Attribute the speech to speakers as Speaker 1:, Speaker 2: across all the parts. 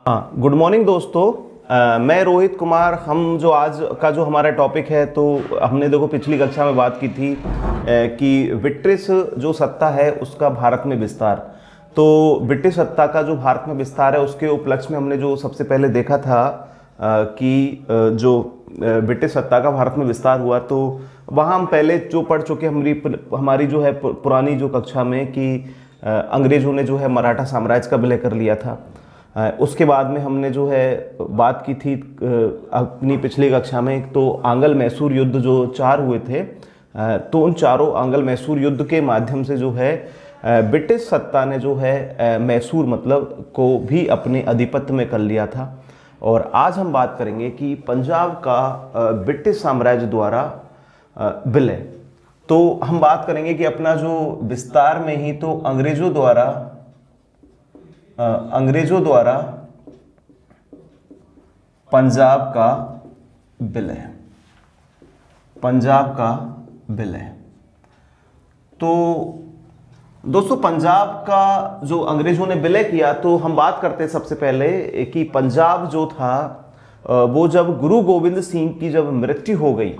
Speaker 1: हाँ, good morning दोस्तों। मैं रोहित कुमार। हम जो आज का जो हमारा टॉपिक है, तो हमने देखो पिछली कक्षा में बात की थी कि ब्रिटिश जो सत्ता है उसका भारत में विस्तार। तो ब्रिटिश सत्ता का जो भारत में विस्तार है उसके उपलक्ष्य में हमने जो सबसे पहले देखा था कि जो ब्रिटिश सत्ता का भारत में विस्तार हुआ, तो वहाँ हम पहले जो पढ़ चुके हमारी जो है पुरानी जो कक्षा में कि अंग्रेज़ों ने जो है मराठा साम्राज्य का विलय कर लिया था। उसके बाद में हमने जो है बात की थी अपनी पिछली कक्षा में, तो आंग्ल मैसूर युद्ध जो 4 हुए थे, तो उन चारों आंग्ल मैसूर युद्ध के माध्यम से जो है ब्रिटिश सत्ता ने जो है मैसूर मतलब को भी अपने आधिपत्य में कर लिया था। और आज हम बात करेंगे कि पंजाब का ब्रिटिश साम्राज्य द्वारा विलय। तो हम बात करेंगे कि अपना जो विस्तार में ही तो अंग्रेजों द्वारा पंजाब का विलय। तो दोस्तों, पंजाब का जो अंग्रेजों ने विलय किया, तो हम बात करते हैं सबसे पहले कि पंजाब जो था वो जब गुरु गोविंद सिंह की जब मृत्यु हो गई,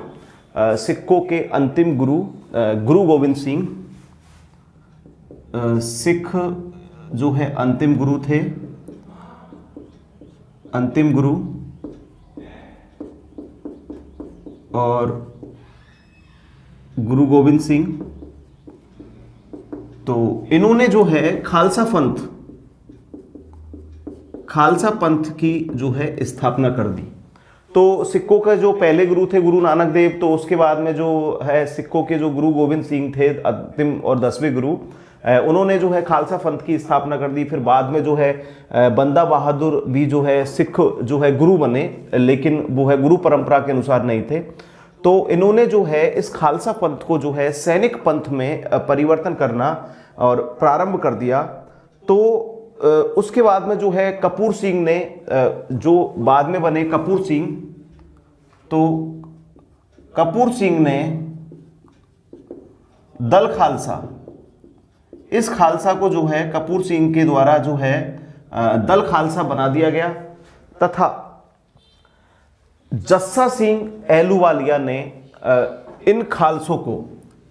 Speaker 1: सिखों के अंतिम गुरु गोविंद सिंह सिख जो है अंतिम गुरु थे, अंतिम गुरु, और गुरु गोविंद सिंह, तो इन्होंने जो है खालसा पंथ की जो है स्थापना कर दी। तो सिखों का जो पहले गुरु थे गुरु नानक देव, तो उसके बाद में जो है सिखों के जो गुरु गोविंद सिंह थे अंतिम और 10वें गुरु, उन्होंने जो है खालसा पंथ की स्थापना कर दी। फिर बाद में जो है बंदा बहादुर भी जो है सिख जो है गुरु बने, लेकिन वो है गुरु परंपरा के अनुसार नहीं थे। तो इन्होंने जो है इस खालसा पंथ को जो है सैनिक पंथ में परिवर्तन करना और प्रारंभ कर दिया। तो उसके बाद में जो है कपूर सिंह ने, जो बाद में बने कपूर सिंह, तो कपूर सिंह ने दल खालसा, इस खालसा को जो है कपूर सिंह के द्वारा जो है दल खालसा बना दिया गया, तथा जस्सा सिंह एहलूवालिया ने इन खालसों को,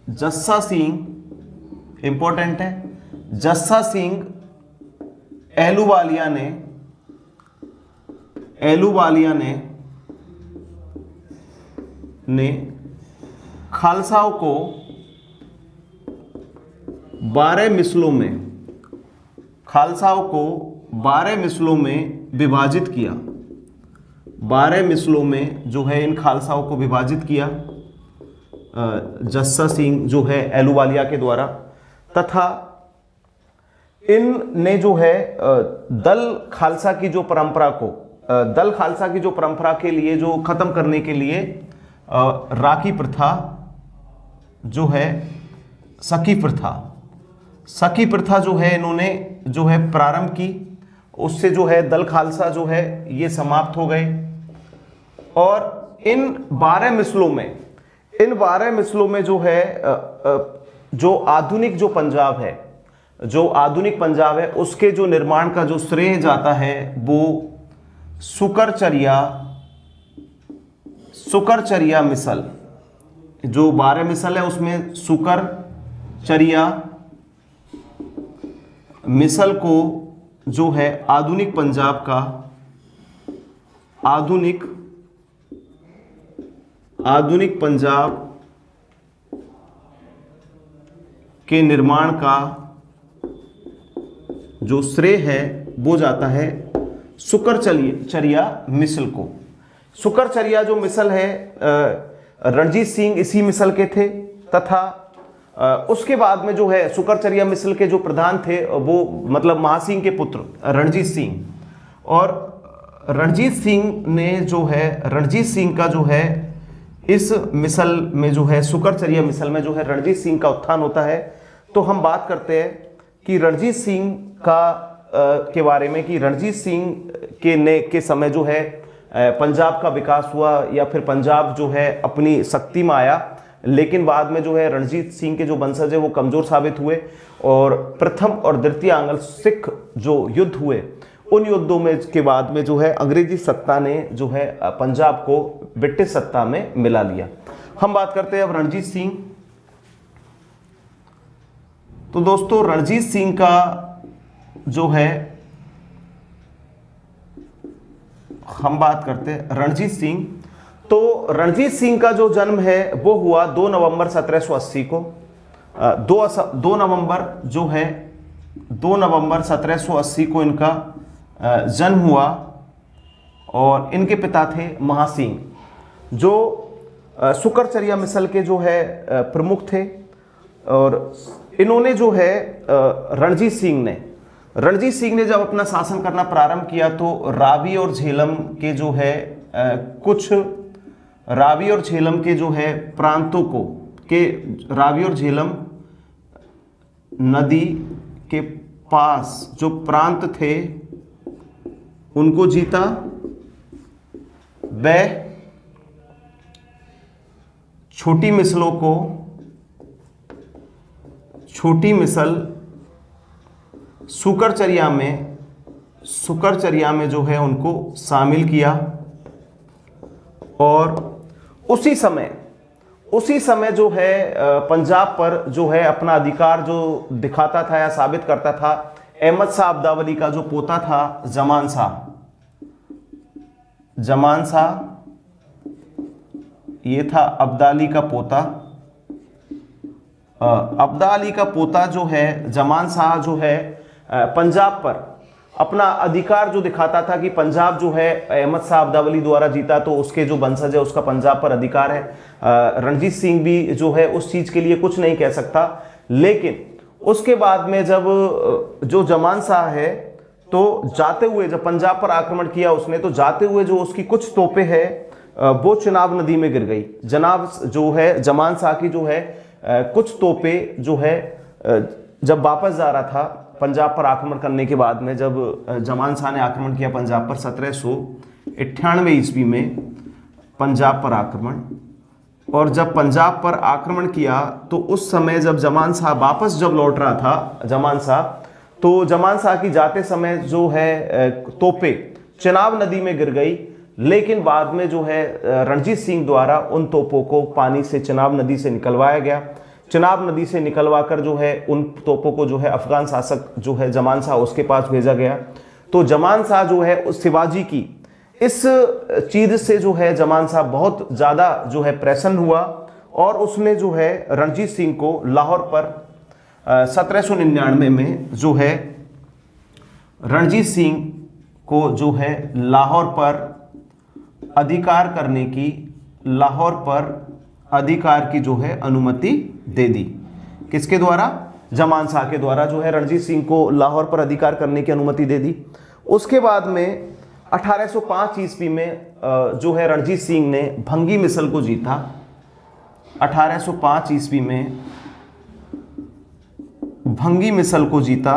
Speaker 1: जस्सा सिंह इंपॉर्टेंट है, जस्सा सिंह एहलूवालिया ने खालसाओं को 12 मिसलों में विभाजित किया। 12 मिसलों में जो है इन खालसाओं को विभाजित किया जस्सा सिंह जो है एहलूवालिया के द्वारा, तथा इन ने जो है दल खालसा की जो परंपरा को, दल खालसा की जो परंपरा के लिए जो खत्म करने के लिए राखी प्रथा जो है, सखी प्रथा जो है इन्होंने जो है प्रारंभ की। उससे जो है दल खालसा जो है ये समाप्त हो गए। और इन 12 मिसलों में जो है जो आधुनिक पंजाब है उसके जो निर्माण का जो श्रेय जाता है वो सुकरचरिया मिसल, जो 12 मिसल है उसमें सुकरचरिया मिसल को जो है आधुनिक पंजाब के निर्माण का जो श्रेय है वो जाता है सुकरचरिया मिसल को। सुकरचरिया जो मिसल है रणजीत सिंह इसी मिसल के थे, तथा उसके बाद में जो है सुकरचरिया मिसल के जो प्रधान थे वो मतलब महासिंह के पुत्र रणजीत सिंह, और रणजीत सिंह का जो है इस मिसल में जो है सुकरचरिया मिसल में जो है रणजीत सिंह का उत्थान होता है। तो हम बात करते हैं कि रणजीत सिंह के बारे में, कि रणजीत सिंह के समय जो है पंजाब का विकास हुआ, या फिर पंजाब जो है अपनी शक्ति में आया। लेकिन बाद में जो है रणजीत सिंह के जो वंशज है वो कमजोर साबित हुए, और प्रथम और द्वितीय आंग्ल सिख जो युद्ध हुए उन युद्धों में के बाद में जो है अंग्रेजी सत्ता ने जो है पंजाब को ब्रिटिश सत्ता में मिला लिया। हम बात करते हैं अब रणजीत सिंह। तो दोस्तों रणजीत सिंह का जो है, हम बात करते हैं रणजीत सिंह। तो रणजीत सिंह का जो जन्म है वो हुआ 2 नवंबर 1780 को। 2 नवंबर जो है 2 नवंबर 1780 को इनका जन्म हुआ और इनके पिता थे महासिंह, जो शुक्रचर्या मिसल के जो है प्रमुख थे। और इन्होंने जो है रणजीत सिंह ने जब अपना शासन करना प्रारंभ किया तो रावी और झेलम के जो है कुछ रावी और झेलम के जो है प्रांतों को रावी और झेलम नदी के पास जो प्रांत थे उनको जीता। वह छोटी मिसल शुक्रचर्या में जो है उनको शामिल किया। और उसी समय जो है पंजाब पर जो है अपना अधिकार जो दिखाता था या साबित करता था अहमद शाह अब्दावली का जो पोता था जमान शाह, ये था अब्दाली का पोता। अब्दाली का पोता जो है जमान शाह जो है पंजाब पर अपना अधिकार जो दिखाता था कि पंजाब जो है अहमद शाह अब्दावली द्वारा जीता तो उसके जो वंशज है उसका पंजाब पर अधिकार है। रणजीत सिंह भी जो है उस चीज के लिए कुछ नहीं कह सकता। लेकिन उसके बाद में जब जो जमान शाह है तो जाते हुए जब पंजाब पर आक्रमण किया उसने, तो जाते हुए जो उसकी कुछ तोपें है वो चिनाब नदी में गिर गई। जो है जमान शाह की जो है कुछ तोपें जो है जब वापस जा रहा था पंजाब पर आक्रमण करने के बाद में, जब जमान शाह ने आक्रमण किया पंजाब पर 1798 ईस्वी में पंजाब पर आक्रमण, और जब पंजाब पर आक्रमण किया तो उस समय जब जमान शाह वापस जब लौट रहा था तो जमान शाह की जाते समय जो है तोपें चिनाब नदी में गिर गई। लेकिन बाद में जो है रणजीत सिंह द्वारा उन तोपों को पानी से चिनाब नदी से निकलवाया गया। चिनाब नदी से निकलवा कर जो है उन तोपों को जो है अफगान शासक जो है जमान शाह उसके पास भेजा गया। तो जमान शाह जो है उस शिवाजी की इस चीज से जो है जमान शाह बहुत ज़्यादा जो है प्रसन्न हुआ और उसने जो है रणजीत सिंह को लाहौर पर 1799 में जो है रणजीत सिंह को जो है लाहौर पर अधिकार की जो है अनुमति दे दी। किसके द्वारा? जमान शाह के द्वारा जो है रणजीत सिंह को लाहौर पर अधिकार करने की अनुमति दे दी। उसके बाद में 1805 ईस्वी में जो है रणजीत सिंह ने भंगी मिसल को जीता। 1805 ईस्वी में भंगी मिसल को जीता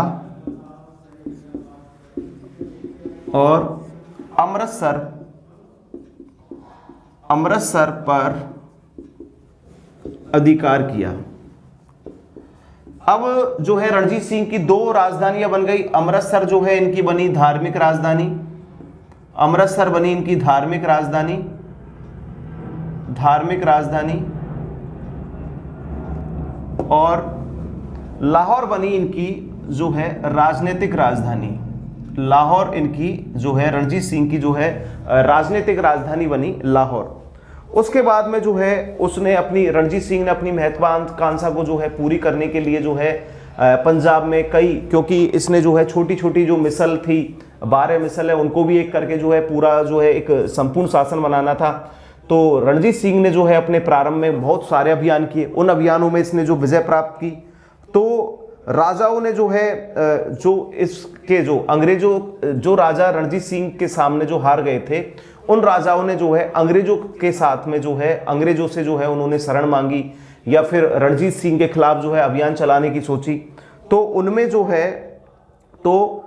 Speaker 1: और अमृतसर पर अधिकार किया। अब जो है रणजीत सिंह की 2 राजधानियां बन गई। अमृतसर जो है इनकी बनी धार्मिक राजधानी, अमृतसर बनी इनकी धार्मिक राजधानी और लाहौर बनी इनकी जो है राजनीतिक राजधानी। लाहौर इनकी जो है रणजीत सिंह की जो है राजनीतिक राजधानी बनी लाहौर। उसके बाद में जो है उसने रणजीत सिंह ने अपनी महत्वाकांक्षा को जो है पूरी करने के लिए जो है पंजाब में क्योंकि इसने जो है छोटी छोटी जो मिसल थी 12 मिसल है उनको भी एक करके जो है पूरा जो है एक संपूर्ण शासन बनाना था। तो रणजीत सिंह ने जो है अपने प्रारंभ में बहुत सारे अभियान किए। उन अभियानों में इसने जो विजय प्राप्त की तो राजाओं ने जो है जो इसके जो अंग्रेजों जो राजा रणजीत सिंह के सामने जो हार गए थे उन राजाओं ने जो है अंग्रेजों के साथ में जो है अंग्रेजों से जो है उन्होंने शरण मांगी या फिर रणजीत सिंह के खिलाफ जो है अभियान चलाने की सोची। तो उनमें जो है तो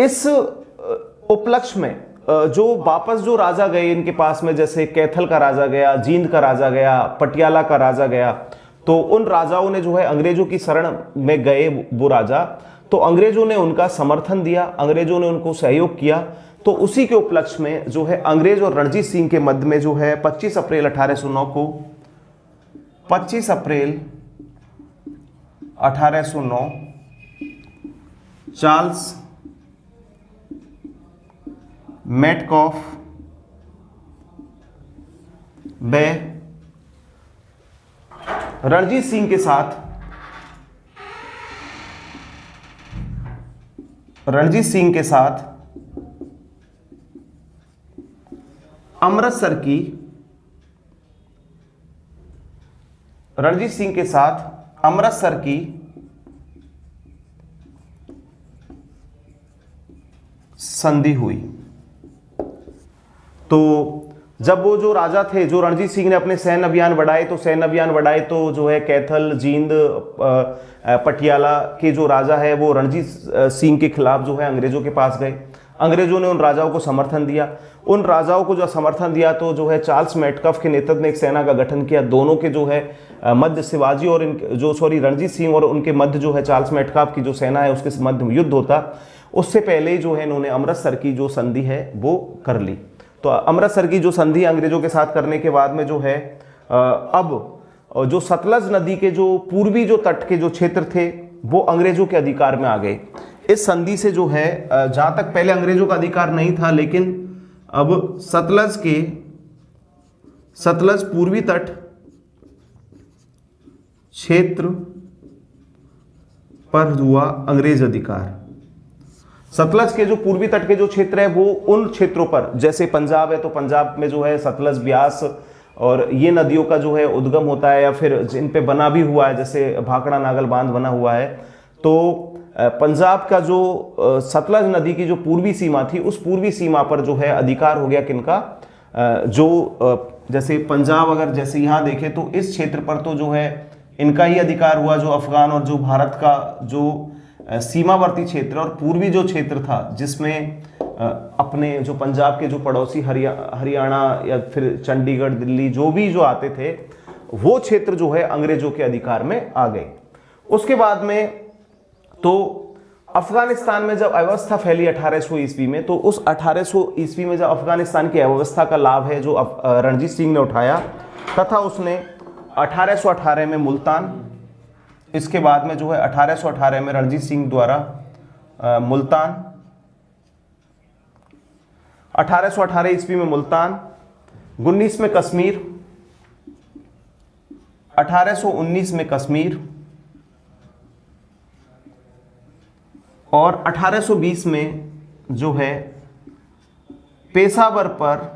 Speaker 1: इस उपलक्ष्य में जो वापस जो राजा गए इनके पास में, जैसे कैथल का राजा गया, जींद का राजा गया, पटियाला का राजा गया, तो उन राजाओं ने जो है अंग्रेजों की शरण में गए वो राजा, तो अंग्रेजों ने उनका समर्थन दिया, अंग्रेजों ने उनको सहयोग किया। तो उसी के उपलक्ष्य में जो है अंग्रेज और रणजीत सिंह के मध्य में जो है 25 अप्रैल 1809 को 25 अप्रैल 1809 चार्ल्स मेटकॉफ बे रणजीत सिंह के साथ अमृतसर की संधि हुई। तो जब वो जो राजा थे, जो रणजीत सिंह ने अपने सैन्य अभियान बढ़ाए, तो जो है कैथल, जींद, पटियाला के जो राजा है वो रणजीत सिंह के खिलाफ जो है अंग्रेजों के पास गए। अंग्रेजों ने उन राजाओं को समर्थन दिया। उन राजाओं को जो समर्थन दिया तो जो है चार्ल्स मेटकॉफ के नेतृत्व में एक सेना का गठन किया। दोनों के जो है मध्य शिवाजी और रणजीत सिंह और उनके मध्य जो है चार्ल्स मेटकॉफ की जो सेना है उसके मध्य में युद्ध होता। उससे पहले ही जो है इन्होंने अमृतसर की जो संधि है वो कर ली। तो अमृतसर की जो संधि अंग्रेजों के साथ करने के बाद में जो है अब जो सतलज नदी के जो पूर्वी जो तट के जो क्षेत्र थे वो अंग्रेजों के अधिकार में आ गए। इस संधि से जो है जहां तक पहले अंग्रेजों का अधिकार नहीं था, लेकिन अब सतलज पूर्वी तट क्षेत्र पर हुआ अंग्रेज अधिकार। सतलज के जो पूर्वी तट के जो क्षेत्र है वो उन क्षेत्रों पर, जैसे पंजाब है तो पंजाब में जो है सतलज, ब्यास और ये नदियों का जो है उद्गम होता है, या फिर जिन पे बना भी हुआ है जैसे भाखड़ा नागल बांध बना हुआ है। तो पंजाब का जो सतलज नदी की जो पूर्वी सीमा थी उस पूर्वी सीमा पर जो है अधिकार हो गया किनका, जैसे पंजाब अगर जैसे यहाँ देखें तो इस क्षेत्र पर तो जो है इनका ही अधिकार हुआ, जो अफगान और जो भारत का जो सीमावर्ती क्षेत्र और पूर्वी जो क्षेत्र था जिसमें अपने जो पंजाब के जो पड़ोसी हरियाणा या फिर चंडीगढ़, दिल्ली जो भी जो आते थे वो क्षेत्र जो है अंग्रेजों के अधिकार में आ गए। उसके बाद में तो अफगानिस्तान में जब अव्यवस्था फैली 1800 ईस्वी में, तो उस 1800 ईस्वी में जब अफगानिस्तान की अव्यवस्था का लाभ है जो रणजीत सिंह ने उठाया, तथा उसने 1818 में मुल्तान, इसके बाद में जो है 1818 में रणजीत सिंह द्वारा मुल्तान, 1818 ईस्वी में मुल्तान, 19 में कश्मीर, 1819 में कश्मीर और 1820 में जो है पेशावर पर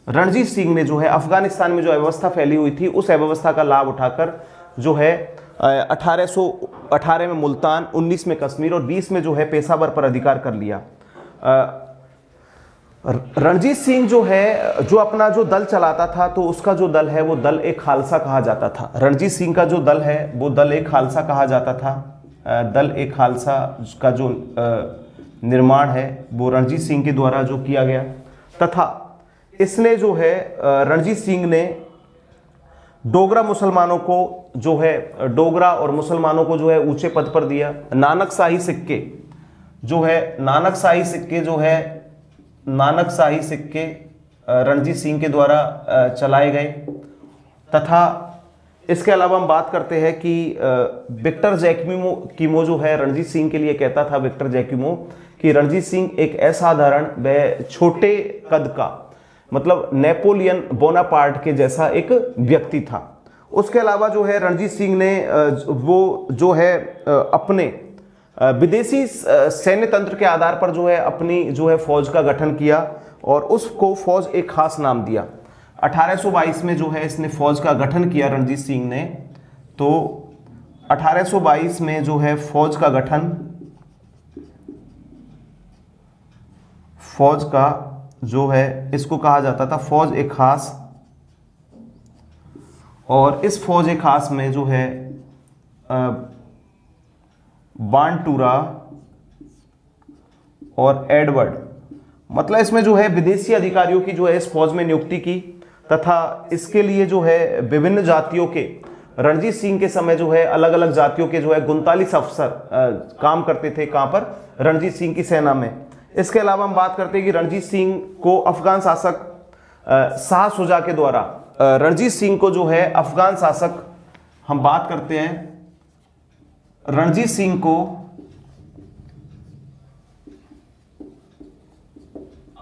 Speaker 1: रणजीत सिंह ने जो है अफगानिस्तान में जो अव्यवस्था फैली हुई थी उस अव्यवस्था का लाभ उठाकर जो है 1818 में मुल्तान, 19 में कश्मीर और 20 में जो है पेशावर पर अधिकार कर लिया। रणजीत सिंह जो है जो अपना जो दल चलाता था तो उसका जो दल है वो दल ए खालसा कहा जाता था। रणजीत सिंह का जो दल है वो दल ए खालसा कहा जाता था। दल ए खालसा का जो निर्माण है वो रणजीत सिंह के द्वारा जो किया गया, तथा इसने जो है रणजीत सिंह ने डोगरा मुसलमानों को जो है डोगरा और मुसलमानों को जो है ऊंचे पद पर दिया। नानकशाही सिक्के जो है नानकशाही सिक्के रणजीत सिंह के द्वारा चलाए गए। तथा इसके अलावा हम बात करते हैं कि विक्टर जैक्विमो जो है रणजीत सिंह के लिए कहता था, विक्टर जैक्विमो, कि रणजीत सिंह एक असाधारण व छोटे कद का, मतलब नेपोलियन बोनापार्ट के जैसा एक व्यक्ति था। उसके अलावा जो है रणजीत सिंह ने वो जो है अपने विदेशी सैन्य तंत्र के आधार पर जो है अपनी जो है फौज का गठन किया और उसको फौज एक खास नाम दिया। 1822 में जो है इसने फौज का गठन किया रणजीत सिंह ने। तो 1822 में जो है फौज का जो है इसको कहा जाता था फौज एक खास, और इस फौज एक खास में जो है बानटूरा और एडवर्ड, मतलब इसमें जो है विदेशी अधिकारियों की जो है इस फौज में नियुक्ति की, तथा इसके लिए जो है विभिन्न जातियों के, रणजीत सिंह के समय जो है अलग अलग जातियों के जो है 39 अफसर काम करते थे। कहां पर? रणजीत सिंह की सेना में। इसके अलावा हम बात करते हैं कि रणजीत सिंह को अफगान शासक शाह शुजा के द्वारा, रणजीत सिंह को जो है अफगान शासक, हम बात करते हैं रणजीत सिंह को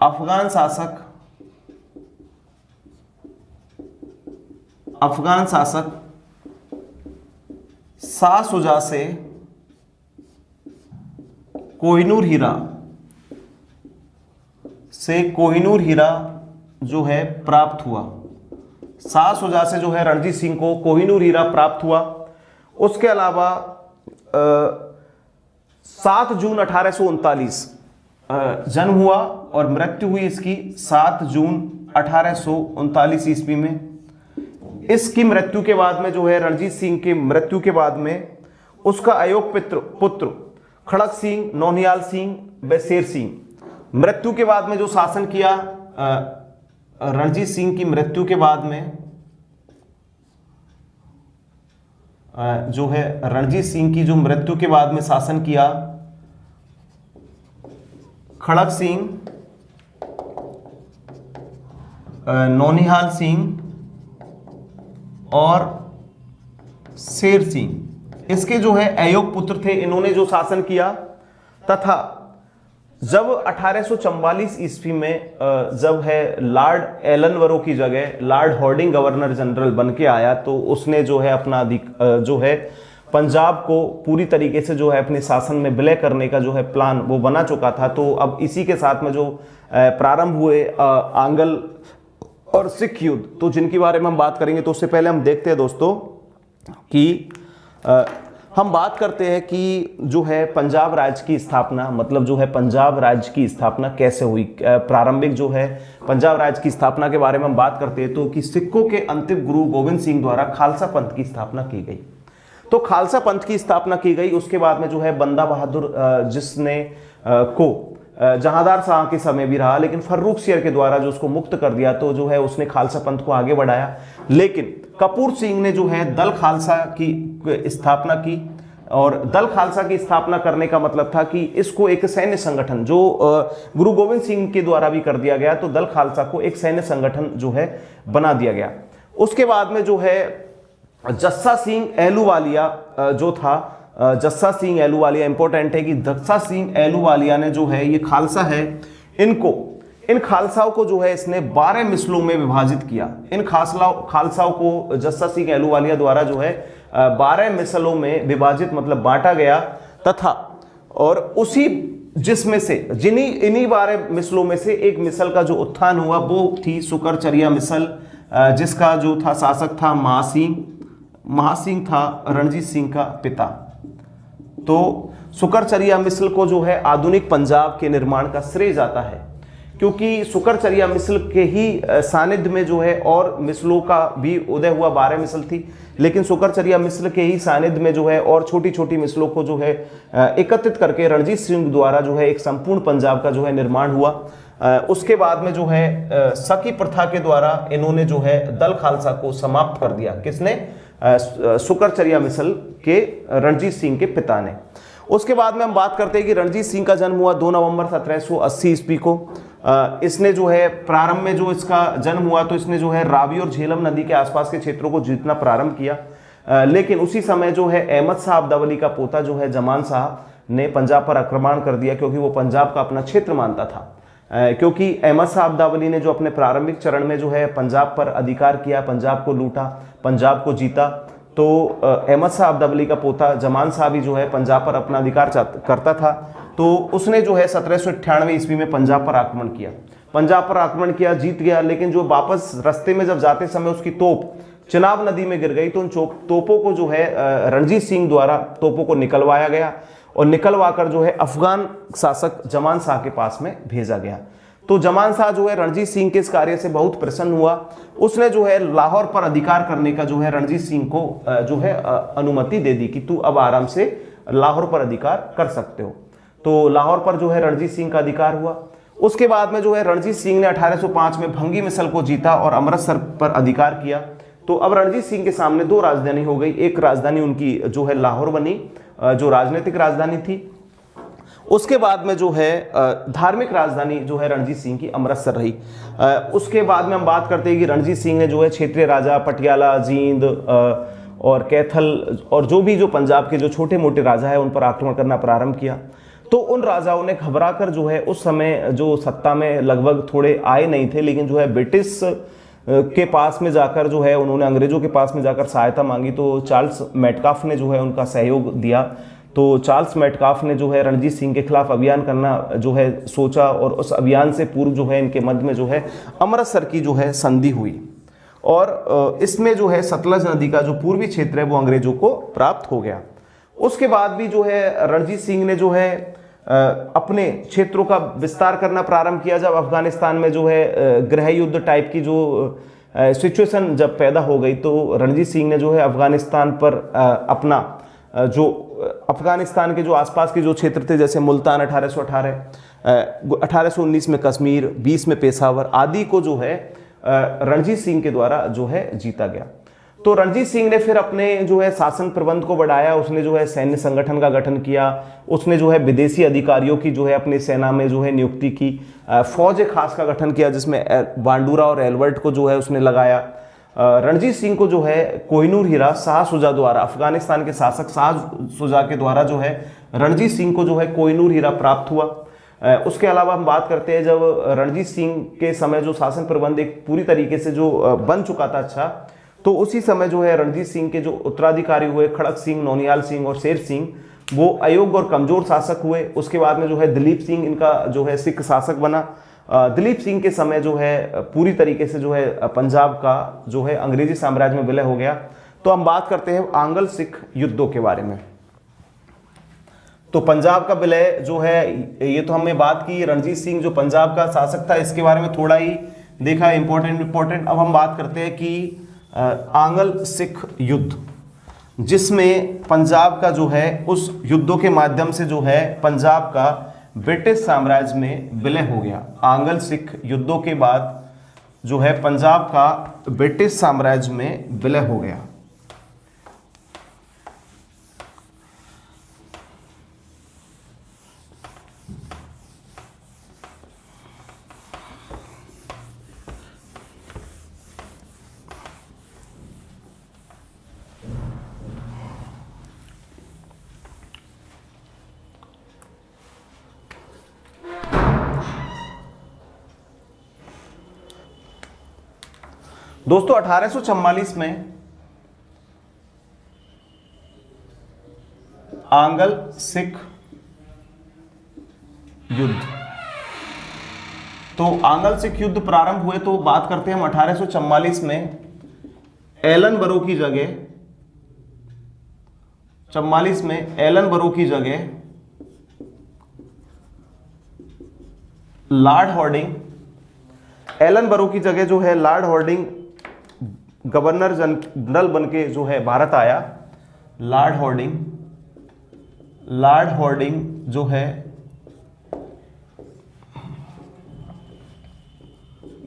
Speaker 1: अफगान शासक शाह शुजा से कोहिनूर हीरा जो है प्राप्त हुआ। शाह शुजा से जो है रणजीत सिंह को कोहिनूर हीरा प्राप्त हुआ। उसके अलावा 7 जून 1839 जन्म हुआ और मृत्यु हुई इसकी 7 जून 1839 ईस्वी में। इसकी मृत्यु के बाद में जो है रणजीत सिंह की मृत्यु के बाद में उसका अयोग पुत्र खड़क सिंह, नौनियाल सिंह व शेर सिंह, मृत्यु के बाद में जो शासन किया, रणजीत सिंह की मृत्यु के बाद में जो है रणजीत सिंह की जो मृत्यु के बाद में शासन किया, खड़क सिंह, नौनिहाल सिंह और शेर सिंह, इसके जो है अयोग पुत्र थे। इन्होंने जो शासन किया, तथा जब 1844 ईस्वी में जब है लॉर्ड एलनबरो की जगह लॉर्ड हॉर्डिंग गवर्नर जनरल बन के आया, तो उसने जो है अपना जो है पंजाब को पूरी तरीके से जो है अपने शासन में विलय करने का जो है प्लान वो बना चुका था। तो अब इसी के साथ में जो प्रारंभ हुए आंग्ल और सिख युद्ध, तो जिनके बारे में हम बात करेंगे, तो उससे पहले हम देखते हैं दोस्तों कि हम बात करते हैं कि जो है पंजाब राज्य की स्थापना, मतलब जो है पंजाब राज्य की स्थापना कैसे हुई। प्रारंभिक जो है पंजाब राज्य की स्थापना के बारे में हम बात करते हैं, तो कि सिखों के अंतिम गुरु गोविंद सिंह द्वारा खालसा पंथ की स्थापना की गई। तो खालसा पंथ की स्थापना की गई। उसके बाद में जो है बंदा बहादुर, जिसने को जहांदार शाह के समय भी रहा, लेकिन फर्रुख सियर के द्वारा जो उसको मुक्त कर दिया, तो जो है उसने खालसा पंथ को आगे बढ़ाया। लेकिन कपूर सिंह ने जो है दल खालसा की स्थापना की, और दल खालसा की स्थापना करने का मतलब था कि इसको एक सैन्य संगठन, जो गुरु गोविंद सिंह के द्वारा भी कर दिया गया, तो दल खालसा को एक सैन्य संगठन जो है बना दिया गया। उसके बाद में जो है जस्सा सिंह एलूवालिया जो था, जस्सा सिंह एलूवालिया, इंपॉर्टेंट है कि जस्सा सिंह एलूवालिया ने जो है ये खालसा है, इन खालसाओं को जो है इसने 12 मिसलों में विभाजित किया। इन खालसाओं को जस्सा सिंह एलूवालिया द्वारा जो है 12 मिसलों में विभाजित, मतलब बांटा गया, तथा और उसी जिसमें से इन्हीं 12 मिसलों में से एक मिसल का जो उत्थान हुआ वो थी सुकरचरिया मिसल, जिसका जो था शासक था महासिंह था रणजीत सिंह का पिता। तो सुकरचरिया मिसल को जो है आधुनिक पंजाब के निर्माण का श्रेय जाता है, क्योंकि सुकरचरिया मिसल के ही सानिध्य में जो है और मिसलों का भी उदय हुआ। 12 मिसल थी, लेकिन सुकरचरिया मिसल के ही सानिध्य में जो है और छोटी छोटी मिसलों को जो है एकत्रित करके रणजीत सिंह द्वारा जो है एक संपूर्ण पंजाब का जो है निर्माण हुआ। उसके बाद में जो है सखी प्रथा के द्वारा इन्होंने जो है दल खालसा को समाप्त कर दिया। किसने? सुकरचरिया मिसल के रणजीत सिंह के पिता ने। उसके बाद में हम बात करते हैं कि रणजीत सिंह का जन्म हुआ 2 नवंबर 1780 ईस्वी को। इसने जो है प्रारंभ में जो इसका जन्म हुआ, तो इसने जो है रावी और झेलम नदी के आसपास के क्षेत्रों को जीतना प्रारंभ किया। लेकिन उसी समय जो है अहमद शाह अब्दावली का पोता जो है जमान शाह ने पंजाब पर आक्रमण कर दिया, क्योंकि वो पंजाब का अपना क्षेत्र मानता था। क्योंकि अहमद शाह अब्दावली ने जो अपने प्रारंभिक चरण में जो है पंजाब पर अधिकार किया, पंजाब को लूटा, पंजाब को जीता, तो अहमद शाह अब्दावली का पोता जमान शाह भी जो है पंजाब पर अपना अधिकार करता था। तो उसने जो है 1798 ईस्वी में पंजाब पर आक्रमण किया, जीत गया। लेकिन जो वापस रास्ते में जब जाते समय उसकी तोप चिनाब नदी में गिर गई, तो उन तोपों को जो है रणजीत सिंह द्वारा तोपों को निकलवाया गया, और निकलवाकर जो है अफगान शासक जमान शाह के पास में भेजा गया। तो जमान शाह जो है रणजीत सिंह के इस कार्य से बहुत प्रसन्न हुआ। उसने जो है लाहौर पर अधिकार करने का जो है रणजीत सिंह को जो है अनुमति दे दी कि तू अब आराम से लाहौर पर अधिकार कर सकते हो। तो लाहौर पर जो है रणजीत सिंह का अधिकार हुआ। उसके बाद में जो है रणजीत सिंह ने 1805 में भंगी मिसल को जीता और अमृतसर पर अधिकार किया। तो अब रणजीत सिंह के सामने दो राजधानी हो गई, एक राजधानी उनकी जो है लाहौर बनी, जो राजनीतिक राजधानी थी। उसके बाद में जो है धार्मिक राजधानी जो है रणजीत सिंह की अमृतसर रही। उसके बाद में हम बात करते हैं कि रणजीत सिंह ने जो है क्षेत्रीय राजा पटियाला, जींद और कैथल और जो पंजाब के जो छोटे मोटे राजा है उन पर आक्रमण करना प्रारंभ किया। तो उन राजाओं ने घबराकर जो है उस समय जो सत्ता में लगभग थोड़े आए नहीं थे, लेकिन जो है ब्रिटिश के पास में जाकर जो है उन्होंने अंग्रेजों के पास में जाकर सहायता मांगी। तो चार्ल्स मेटकाफ ने जो है उनका सहयोग दिया। तो चार्ल्स मेटकाफ ने जो है रणजीत सिंह के खिलाफ अभियान करना जो है सोचा और उस अभियान से पूर्व जो है इनके मध्य में जो है अमृतसर की जो है संधि हुई और इसमें जो है सतलज नदी का जो पूर्वी क्षेत्र है वो अंग्रेजों को प्राप्त हो गया। उसके बाद भी जो है रणजीत सिंह ने जो है अपने क्षेत्रों का विस्तार करना प्रारंभ किया। जब अफगानिस्तान में जो है गृह युद्ध टाइप की जो सिचुएशन जब पैदा हो गई तो रणजीत सिंह ने जो है अफगानिस्तान पर अपना जो अफगानिस्तान के जो आसपास के जो क्षेत्र थे जैसे मुल्तान 1818, 1819 में कश्मीर, 20 में पेशावर आदि को जो है रणजीत सिंह के द्वारा जो है जीता गया। तो रणजीत सिंह ने फिर अपने जो है शासन प्रबंध को बढ़ाया। उसने जो है सैन्य संगठन का गठन किया। उसने जो है विदेशी अधिकारियों की जो है अपनी सेना में जो है नियुक्ति की। फौज खास का गठन किया जिसमें बांडूरा और एल्बर्ट को जो है उसने लगाया। रणजीत सिंह को जो है कोहिनूर हीरा शाह शुजा द्वारा, अफगानिस्तान के शासक शाह शुजा के द्वारा जो है रणजीत सिंह को जो है कोहिनूर हीरा प्राप्त हुआ। उसके अलावा हम बात करते हैं जब रणजीत सिंह के समय जो शासन प्रबंध एक पूरी तरीके से जो बन चुका था अच्छा, तो उसी समय जो है रणजीत सिंह के जो उत्तराधिकारी हुए खड़क सिंह, नौनियाल सिंह और शेर सिंह, वो अयोग्य और कमजोर शासक हुए। उसके बाद में जो है दिलीप सिंह इनका जो है सिख शासक बना। दिलीप सिंह के समय जो है पूरी तरीके से जो है पंजाब का जो है अंग्रेजी साम्राज्य में विलय हो गया। तो हम बात करते हैं आंग्ल सिख युद्धों के बारे में। तो पंजाब का विलय जो है ये तो हमने बात की, रणजीत सिंह जो पंजाब का शासक था इसके बारे में थोड़ा ही देखा, इंपॉर्टेंट। अब हम बात करते हैं कि आंग्ल सिख युद्ध, जिसमें पंजाब का जो है उस युद्धों के माध्यम से जो है पंजाब का ब्रिटिश साम्राज्य में विलय हो गया। आंग्ल सिख युद्धों के बाद जो है पंजाब का ब्रिटिश साम्राज्य में विलय हो गया। दोस्तों 1844 में आंग्ल सिख युद्ध, तो आंग्ल सिख युद्ध प्रारंभ हुए। तो बात करते हैं हम 1844 में एलनबरो की जगह, 44 में एलनबरो की जगह लॉर्ड हॉर्डिंग, एलनबरो की जगह जो है लॉर्ड हॉर्डिंग गवर्नर जनरल बनके जो है भारत आया। लॉर्ड हॉर्डिंग जो है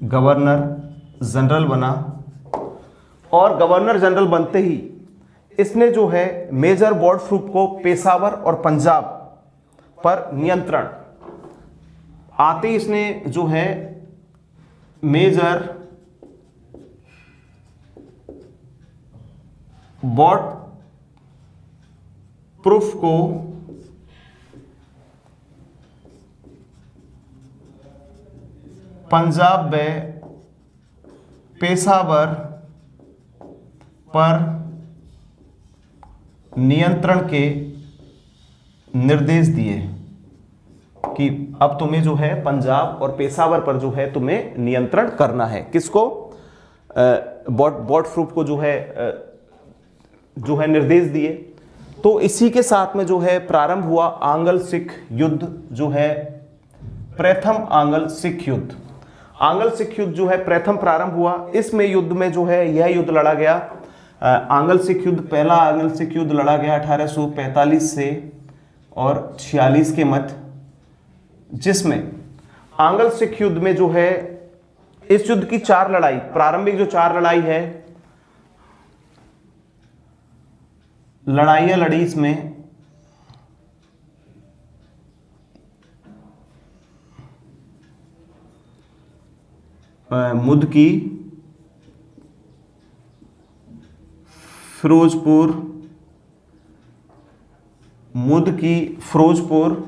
Speaker 1: गवर्नर जनरल बना और गवर्नर जनरल बनते ही इसने जो है मेजर बॉर्डफ्रूप को पेशावर और पंजाब पर नियंत्रण आते ही इसने जो है मेजर बॉर्डफ्रूप को पंजाब में पेशावर पर नियंत्रण के निर्देश दिए कि अब तुम्हें जो है पंजाब और पेशावर पर जो है तुम्हें नियंत्रण करना है। किसको? बॉर्डफ्रूप को जो है निर्देश दिए। तो इसी के साथ में जो है प्रारंभ हुआ आंग्ल सिख युद्ध, जो है प्रथम आंग्ल सिख युद्ध। आंग्ल सिख युद्ध जो है प्रथम प्रारंभ हुआ। इसमें युद्ध में जो है यह युद्ध लड़ा गया आंग्ल सिख युद्ध, पहला आंग्ल सिख युद्ध लड़ा गया 1845 से और 46 के मध्य, जिसमें आंग्ल सिख युद्ध में जो है, इस युद्ध की 4 लड़ाई, प्रारंभिक जो 4 लड़ाई है, लड़ाइयां लड़ी इसमें मुद की, फिरोजपुर, मुद की, फिरोजपुर,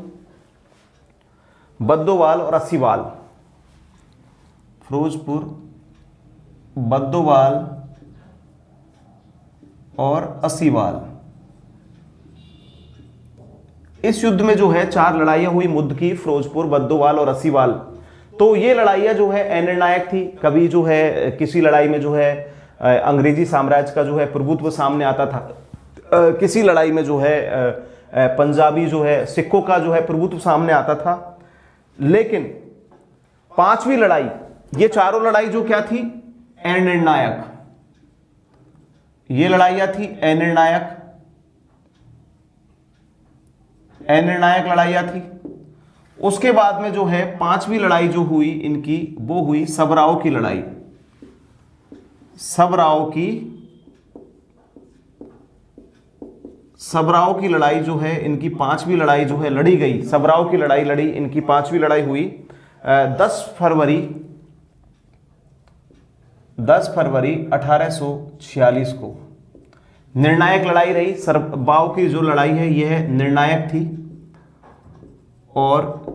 Speaker 1: बद्दोवाल और अस्सीवाल। फिरोजपुर, बद्दोवाल और अस्सीवाल। इस युद्ध में जो है 4 लड़ाइयां हुई, मुद की, फिरोजपुर, बद्दोवाल और अस्सीवाल। तो ये लड़ाइयां जो है अनिर्णायक थी। कभी जो है किसी लड़ाई में जो है अंग्रेजी साम्राज्य का जो है प्रभुत्व सामने आता था, किसी लड़ाई में जो है पंजाबी जो है सिखों का जो है प्रभुत्व सामने आता था। लेकिन 5वीं लड़ाई, ये चारों लड़ाई जो क्या थी, अनिर्णायक। ये लड़ाइयां थी अनिर्णायक, अनिर्णायक लड़ाइयां थी। उसके बाद में जो है 5वीं लड़ाई जो हुई इनकी, वो हुई सबराओ की लड़ाई। सबराओ की लड़ाई जो है इनकी 5वीं लड़ाई जो है लड़ी गई। सबराओ की लड़ाई लड़ी, इनकी 5वीं लड़ाई हुई 10 फरवरी 1846 को। निर्णायक लड़ाई रही। सबराओ की जो लड़ाई है यह निर्णायक थी। और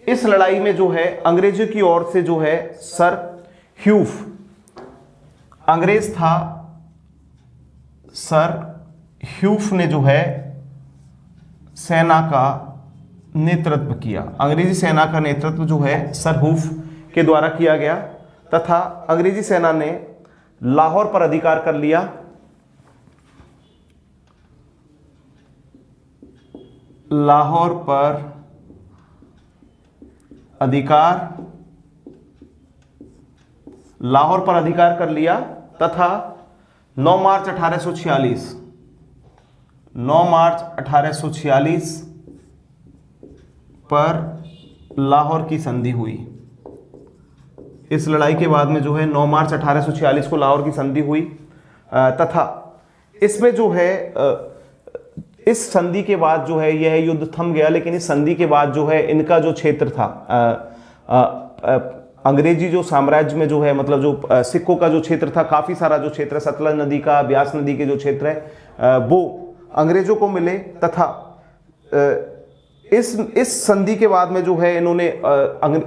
Speaker 1: इस लड़ाई में जो है अंग्रेजों की ओर से जो है सर ह्यूफ, अंग्रेज था, सर ह्यूफ ने जो है सेना का नेतृत्व किया। अंग्रेजी सेना का नेतृत्व जो है सर ह्यूफ के द्वारा किया गया तथा अंग्रेजी सेना ने लाहौर पर अधिकार कर लिया। लाहौर पर अधिकार कर लिया तथा 9 मार्च 1846 पर लाहौर की संधि हुई। इस लड़ाई के बाद में जो है 9 मार्च 1846 को लाहौर की संधि हुई तथा इसमें जो है इस संधि के बाद जो है यह युद्ध थम गया। लेकिन इस संधि के बाद जो है इनका जो क्षेत्र था, अंग्रेजी जो साम्राज्य में जो है, मतलब जो सिखों का जो क्षेत्र था, काफ़ी सारा जो क्षेत्र है, सतलज नदी का, ब्यास नदी के जो क्षेत्र है वो अंग्रेजों को मिले तथा इस संधि के बाद में जो है इन्होंने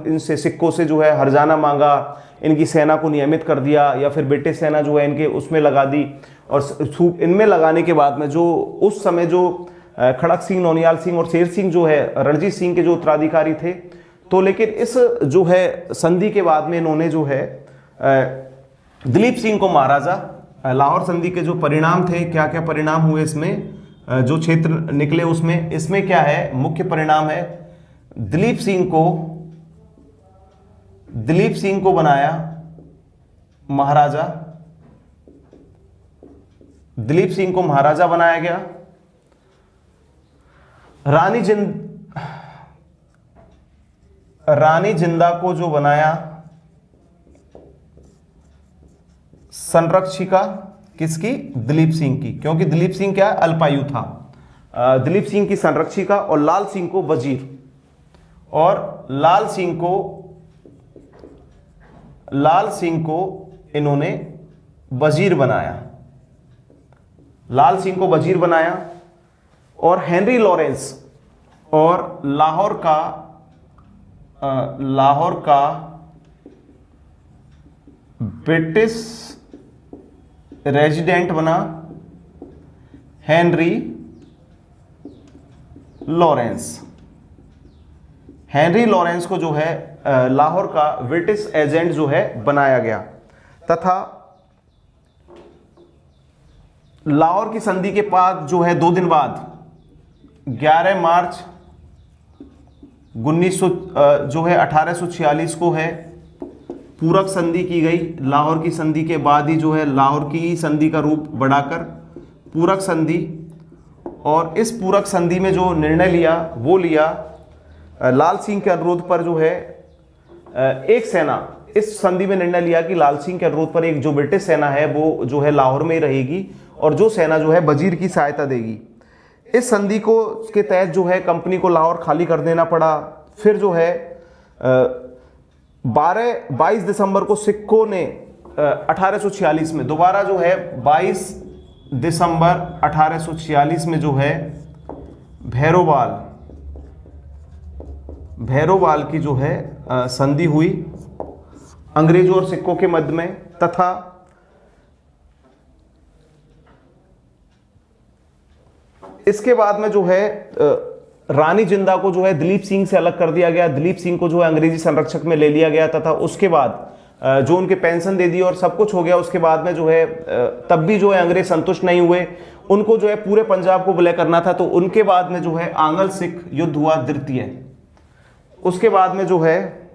Speaker 1: इनसे सिखों से जो है हर्जाना मांगा, इनकी सेना को नियमित कर दिया या फिर ब्रिटिश सेना जो है इनके उसमें लगा दी। और इनमें लगाने के बाद में जो उस समय जो खड़क सिंह, नौनियाल सिंह और शेर सिंह जो है रणजीत सिंह के जो उत्तराधिकारी थे, तो लेकिन इस जो है संधि के बाद में इन्होंने जो है दिलीप सिंह को महाराजा, लाहौर संधि के जो परिणाम थे, क्या क्या परिणाम हुए इसमें, जो क्षेत्र निकले उसमें, इसमें क्या है मुख्य परिणाम है, दिलीप सिंह को बनाया महाराजा। दिलीप सिंह को महाराजा बनाया गया। रानी जिंदा को जो बनाया संरक्षिका, किसकी, दिलीप सिंह की, क्योंकि दिलीप सिंह क्या अल्पायु था। दिलीप सिंह की संरक्षिका और लाल सिंह को वजीर, और लाल सिंह को इन्होंने वजीर बनाया। लाल सिंह को वजीर बनाया और हेनरी लॉरेंस और लाहौर का ब्रिटिश रेजिडेंट बना हेनरी लॉरेंस को जो है लाहौर का ब्रिटिश एजेंट जो है बनाया गया तथा लाहौर की संधि के बाद जो है 2 दिन बाद 11 मार्च 1846 को है पूरक संधि की गई। लाहौर की संधि के बाद ही जो है लाहौर की संधि का रूप बढ़ाकर पूरक संधि, और इस पूरक संधि में जो निर्णय लिया वो लिया लाल सिंह के अनुरोध पर जो है एक सेना, इस संधि में निर्णय लिया कि लाल सिंह के अनुरोध पर एक जो ब्रिटिश सेना है वो जो है लाहौर में ही रहेगी और जो सेना जो है वजीर की सहायता देगी। इस संधि को के तहत जो है कंपनी को लाहौर खाली कर देना पड़ा। फिर जो है 22 दिसंबर को सिखों ने 1846 में दोबारा जो है 22 दिसंबर 1846 में जो है भैरोवाल की जो है संधि हुई अंग्रेजों और सिखों के मध्य में, तथा इसके बाद में जो है रानी जिंदा को जो है दिलीप सिंह से अलग कर दिया गया। दिलीप सिंह को जो है अंग्रेजी संरक्षक में ले लिया गया तथा उसके बाद जो उनके पेंशन दे दी और सब कुछ हो गया। उसके बाद में जो है तब भी जो है अंग्रेज संतुष्ट नहीं हुए, उनको जो है पूरे पंजाब को विलय करना था। तो उनके बाद में जो है आंग्ल सिख युद्ध हुआ द्वितीय। उसके बाद में जो है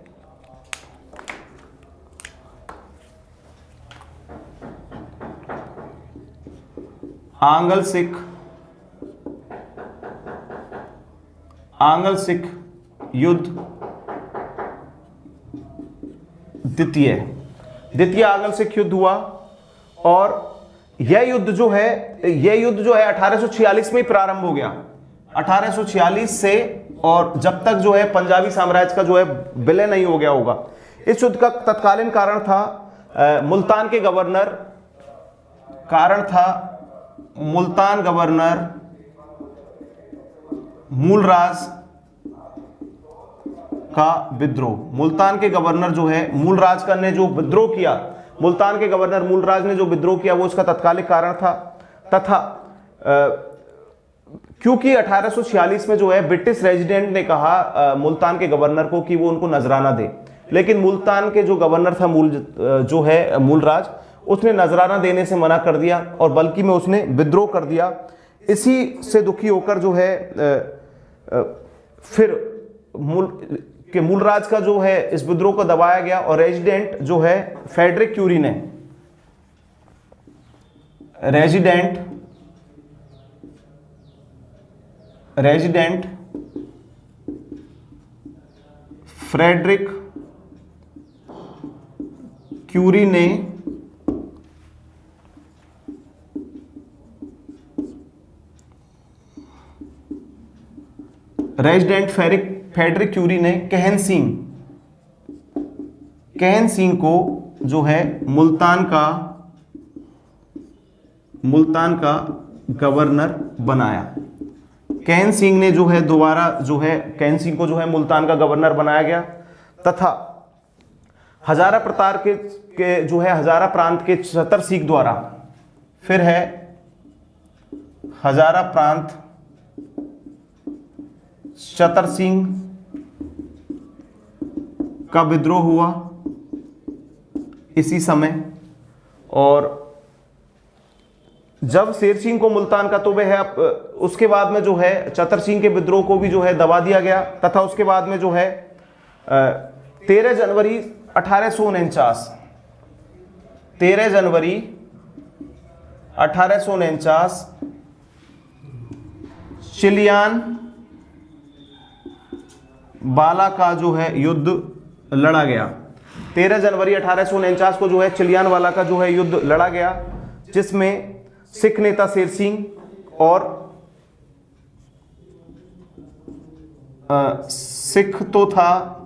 Speaker 1: आंग्ल सिख युद्ध द्वितीय आंग्ल सिख युद्ध हुआ। और यह युद्ध जो है 1846 में ही प्रारंभ हो गया, 1846 से, और जब तक जो है पंजाबी साम्राज्य का जो है विलय नहीं हो गया होगा। इस युद्ध का तत्कालीन कारण था मुल्तान के गवर्नर मूलराज का विद्रोह। मुल्तान के गवर्नर जो है मूलराज का ने जो विद्रोह किया, मुल्तान के गवर्नर मूलराज ने जो विद्रोह किया वो उसका तत्कालिक कारण था। तथा क्योंकि 1846 में जो है ब्रिटिश रेजिडेंट ने कहा मुल्तान के गवर्नर को कि वो उनको नजराना दे, लेकिन मुल्तान के जो गवर्नर था मूलराज, उसने नजराना देने से मना कर दिया और बल्कि में उसने विद्रोह कर दिया। इसी से दुखी होकर जो है फिर मूलराज का जो है इस विद्रोह को दबाया गया और रेजिडेंट जो है फ्रेडरिक क्यूरी ने फ्रेडरिक क्यूरी ने कहन सिंह को जो है मुल्तान का गवर्नर बनाया। कहन सिंह ने जो है दोबारा जो है कहन सिंह को जो है मुल्तान का गवर्नर बनाया गया तथा हजारा प्रांत के चतर सिंह द्वारा, फिर है हजारा प्रांत चतर सिंह का विद्रोह हुआ इसी समय। और जब शेर सिंह को मुल्तान का तोबे है, उसके बाद में जो है चतर सिंह के विद्रोह को भी जो है दबा दिया गया तथा उसके बाद में जो है 13 जनवरी 1849 चिलियान वाला का जो है युद्ध लड़ा गया। 13 जनवरी 1849 को जो है चिलियान वाला का जो है युद्ध लड़ा गया, जिसमें सिख नेता शेर सिंह और सिख तो था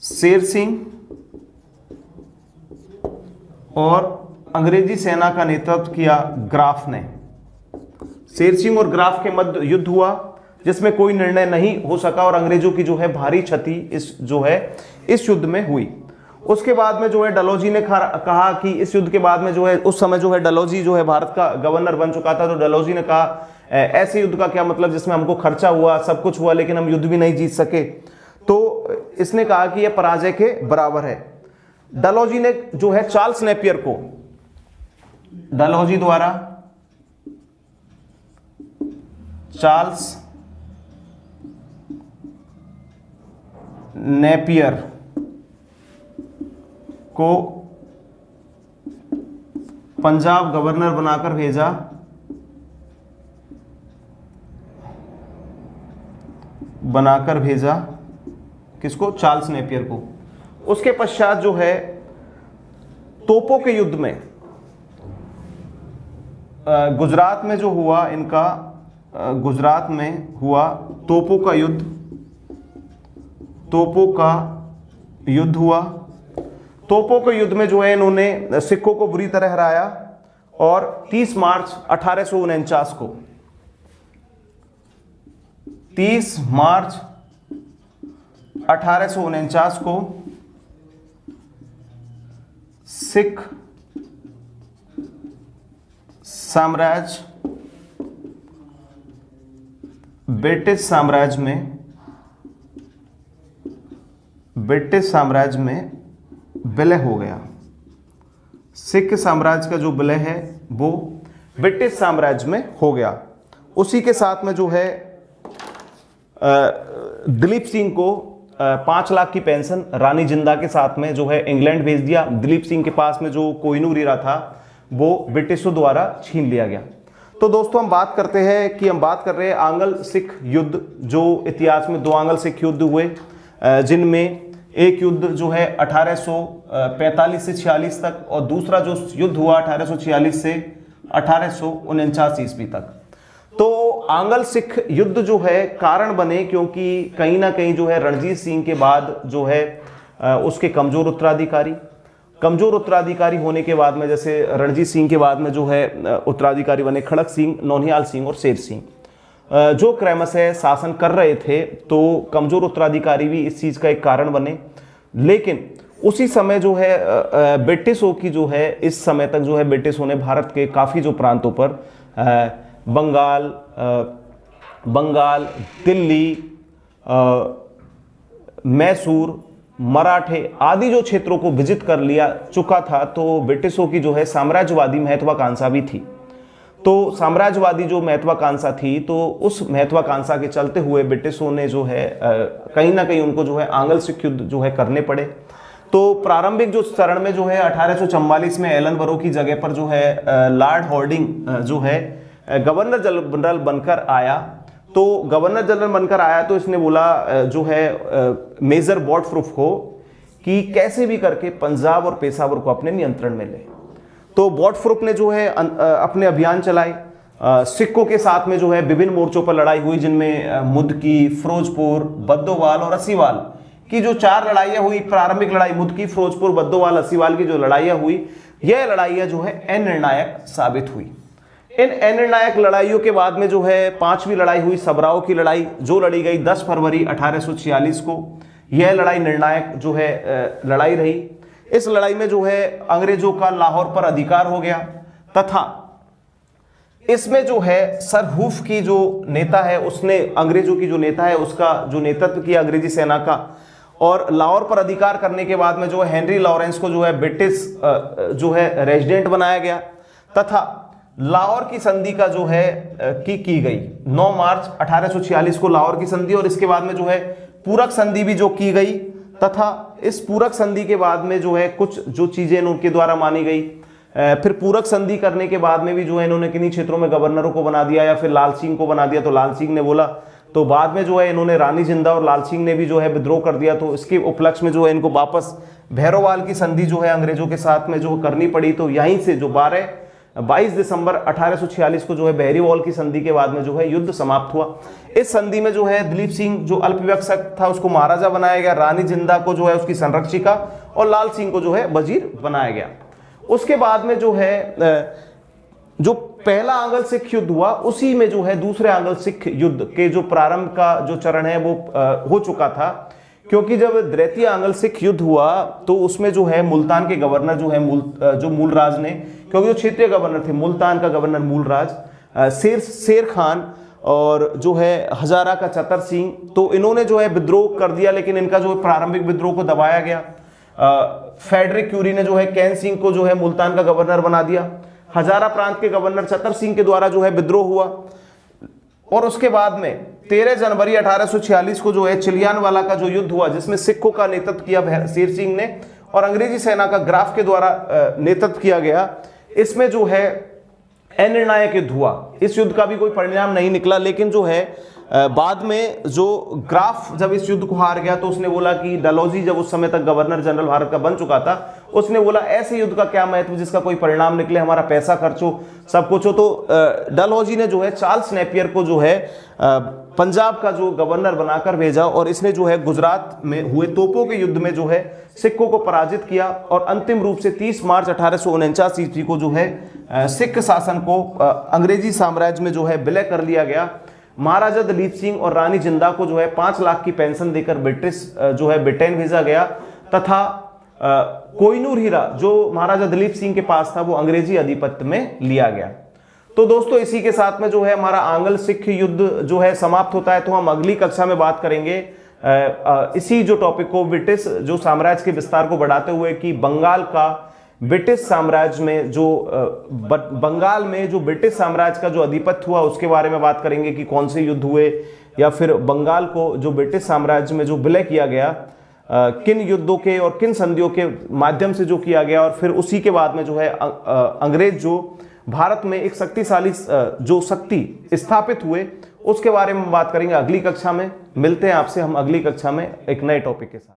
Speaker 1: शेर सिंह और अंग्रेजी सेना का नेतृत्व किया ग्राफ ने। शेर सिंह और ग्राफ के मध्य युद्ध हुआ जिसमें कोई निर्णय नहीं हो सका और अंग्रेजों की जो है भारी क्षति इस युद्ध में हुई। उसके बाद में जो है डलहौजी ने कहा कि इस युद्ध के बाद में जो है उस समय जो है डलहौजी जो है भारत का गवर्नर बन चुका था, तो डलहौजी ने कहा ऐसे युद्ध का क्या मतलब जिसमें हमको खर्चा हुआ, सब कुछ हुआ, लेकिन हम युद्ध भी नहीं जीत सके। तो इसने कहा कि यह पराजय के बराबर है। डलहौजी ने जो है चार्ल्स नेपियर को, डलहौजी द्वारा चार्ल्स नेपियर को पंजाब गवर्नर बनाकर भेजा किसको? चार्ल्स नेपियर को। उसके पश्चात जो है तोपों के युद्ध में गुजरात में जो हुआ इनका, गुजरात में हुआ तोपों का युद्ध, तोपों का युद्ध हुआ। तोपों के युद्ध में जो है इन्होंने सिखों को बुरी तरह हराया और 30 मार्च 1849 को, 30 मार्च 1849 को सिख साम्राज्य ब्रिटिश साम्राज्य में विलय हो गया। सिख साम्राज्य का जो विलय है वो ब्रिटिश साम्राज्य में हो गया। उसी के साथ में जो है दिलीप सिंह को 5 लाख की पेंशन रानी जिंदा के साथ में जो है इंग्लैंड भेज दिया। दिलीप सिंह के पास में जो कोहिनूर हीरा था वो ब्रिटिशों द्वारा छीन लिया गया। तो दोस्तों हम बात करते हैं कि हम बात कर रहे हैं आंग्ल सिख युद्ध, जो इतिहास में 2 आंग्ल सिख युद्ध हुए, जिनमें एक युद्ध जो है 1845 से 46 तक और दूसरा जो युद्ध हुआ 1846 से 1849 ईस्वी तक। तो आंग्ल सिख युद्ध जो है कारण बने क्योंकि कहीं ना कहीं जो है रणजीत सिंह के बाद जो है उसके कमजोर उत्तराधिकारी होने के बाद में, जैसे रणजीत सिंह के बाद में जो है उत्तराधिकारी बने खड़क सिंह, नौनिहाल सिंह और शेर सिंह, जो क्रमशः शासन कर रहे थे। तो कमजोर उत्तराधिकारी भी इस चीज का एक कारण बने। लेकिन उसी समय जो है ब्रिटिशों की जो है इस समय तक जो है ब्रिटिशों ने भारत के काफी जो प्रांतों पर बंगाल, दिल्ली, मैसूर, मराठे आदि जो क्षेत्रों को विजिट कर लिया चुका था। तो ब्रिटिशों की जो है साम्राज्यवादी महत्वाकांक्षा भी थी। तो साम्राज्यवादी जो महत्वाकांक्षा थी, तो उस महत्वाकांक्षा के चलते हुए ब्रिटिशों ने जो है कहीं ना कहीं उनको जो है आंग्ल सिख युद्ध जो है करने पड़े। तो प्रारंभिक जो चरण में जो है 1844 में एलनबरो की जगह पर जो है लॉर्ड हॉर्डिंग जो है गवर्नर जनरल बनकर आया। तो गवर्नर जनरल बनकर आया तो इसने बोला जो है मेजर बॉटफ्रूफ को कि कैसे भी करके पंजाब और पेशावर को अपने नियंत्रण में ले। तो बॉटफ्रूफ ने जो है अपने अभियान चलाए। सिखों के साथ में जो है विभिन्न मोर्चों पर लड़ाई हुई, जिनमें मुदकी, फिरोजपुर, बद्दोवाल और असीवाल की जो 4 लड़ाइयां हुई। प्रारंभिक लड़ाई मुदकी, फिरोजपुर, बद्दोवाल, असीवाल की जो लड़ाइयां हुई, यह लड़ाइयां जो है अनिर्णायक साबित हुई। इन अनिर्णायक लड़ाइयों के बाद में जो है 5वीं लड़ाई हुई, सबराओं की लड़ाई, जो लड़ी गई 10 फरवरी 1846 को। यह लड़ाई निर्णायक जो है लड़ाई रही। इस लड़ाई में जो है अंग्रेजों का लाहौर पर अधिकार हो गया तथा इसमें जो है सर हूफ की जो नेता है उसने, अंग्रेजों की जो नेता है उसका जो नेतृत्व किया अंग्रेजी सेना का। और लाहौर पर अधिकार करने के बाद में जो है हेनरी लॉरेंस को जो है ब्रिटिश जो है रेजिडेंट बनाया गया तथा लाहौर की संधि का जो है की गई 9 मार्च 1846 को लाहौर की संधि। और इसके बाद में जो है पूरक संधि भी जो की गई तथा इस पूरक संधि के बाद में जो है कुछ जो चीजें उनके द्वारा मानी गई। फिर पूरक संधि करने के बाद में भी जो है इन्होंने किन्हीं क्षेत्रों में गवर्नरों को बना दिया या फिर लाल सिंह को बना दिया। तो लाल सिंह ने बोला, तो बाद में जो है इन्होंने रानी जिंदा और लाल सिंह ने भी जो है विद्रोह कर दिया। तो इसके उपलक्ष्य में जो है इनको वापस भैरोवाल की संधि जो है अंग्रेजों के साथ में जो करनी पड़ी। तो यहीं से जो 22 दिसंबर 1846 को जो है बहरीवाल की संधि के बाद में जो है युद्ध समाप्त हुआ। इस संधि में जो है दिलीप सिंह जो अल्पविकसक था उसको महाराजा बनाया गया, रानी जिंदा को जो है उसकी संरक्षिका और लाल सिंह को जो है वजीर बनाया गया। उसके बाद में जो है जो पहला आंग्ल सिख युद्ध हुआ उसी में जो है दूसरे आंग्ल सिख युद्ध के जो प्रारंभ का जो चरण है वो हो चुका था। क्योंकि जब द्वितीय आंग्ल सिख युद्ध हुआ तो उसमें जो है मुल्तान के गवर्नर जो है जो मूलराज ने, क्योंकि जो क्षेत्रीय गवर्नर थे, मुल्तान का गवर्नर मूलराज, शेर खान और जो है हजारा का चतर सिंह, तो इन्होंने जो है विद्रोह कर दिया। लेकिन इनका जो प्रारंभिक विद्रोह को दबाया गया। फेडरिक क्यूरी ने जो है कैन सिंह को जो है मुल्तान का गवर्नर बना दिया। हजारा प्रांत के गवर्नर चतर सिंह के द्वारा जो है विद्रोह हुआ। और उसके बाद में 13 जनवरी 1846 को जो है चिलियानवाला का जो युद्ध हुआ, जिसमें सिखों का नेतृत्व किया शेर सिंह ने और अंग्रेजी सेना का ग्राफ के द्वारा नेतृत्व किया गया। इसमें जो है अनिर्णायक युद्ध हुआ। इस युद्ध का भी कोई परिणाम नहीं निकला, लेकिन जो है बाद में जो ग्राफ जब इस युद्ध को हार गया तो उसने बोला कि डलहौजी जब उस समय तक गवर्नर जनरल भारत का बन चुका था, उसने बोला ऐसे युद्ध का क्या महत्व जिसका कोई परिणाम निकले, हमारा पैसा खर्च हो, सब कुछ हो। तो डलहौजी ने जो है चार्ल्स नेपियर को जो है पंजाब का जो गवर्नर बनाकर भेजा और इसने जो है गुजरात में हुए तोपों के युद्ध में जो है सिखों को पराजित किया और अंतिम रूप से 30 मार्च 1849 ईस्वी को जो है सिख शासन को अंग्रेजी साम्राज्य में जो है विलय कर लिया गया। महाराजा दलीप सिंह और रानी जिंदा को जो है 5 लाख की पेंशन देकर ब्रिटिश जो है ब्रिटेन भेजा गया तथा कोहिनूर हीरा जो महाराजा दलीप सिंह के पास था वो अंग्रेजी आधिपत्य में लिया गया। तो दोस्तों इसी के साथ में जो है हमारा आंग्ल सिख युद्ध जो है समाप्त होता है। तो हम अगली कक्षा में बात करेंगे इसी जो टॉपिक को, ब्रिटिश जो साम्राज्य के विस्तार को बढ़ाते हुए कि बंगाल का ब्रिटिश साम्राज्य में जो बंगाल में जो ब्रिटिश साम्राज्य का जो आधिपत्य हुआ उसके बारे में बात करेंगे कि कौन से युद्ध हुए या फिर बंगाल को जो ब्रिटिश साम्राज्य में जो विलय किया गया किन युद्धों के और किन संधियों के माध्यम से जो किया गया, और फिर उसी के बाद में जो है अंग्रेज जो भारत में एक शक्तिशाली जो शक्ति स्थापित हुए उसके बारे में बात करेंगे अगली कक्षा में। मिलते हैं आपसे हम अगली कक्षा में एक नए टॉपिक के साथ।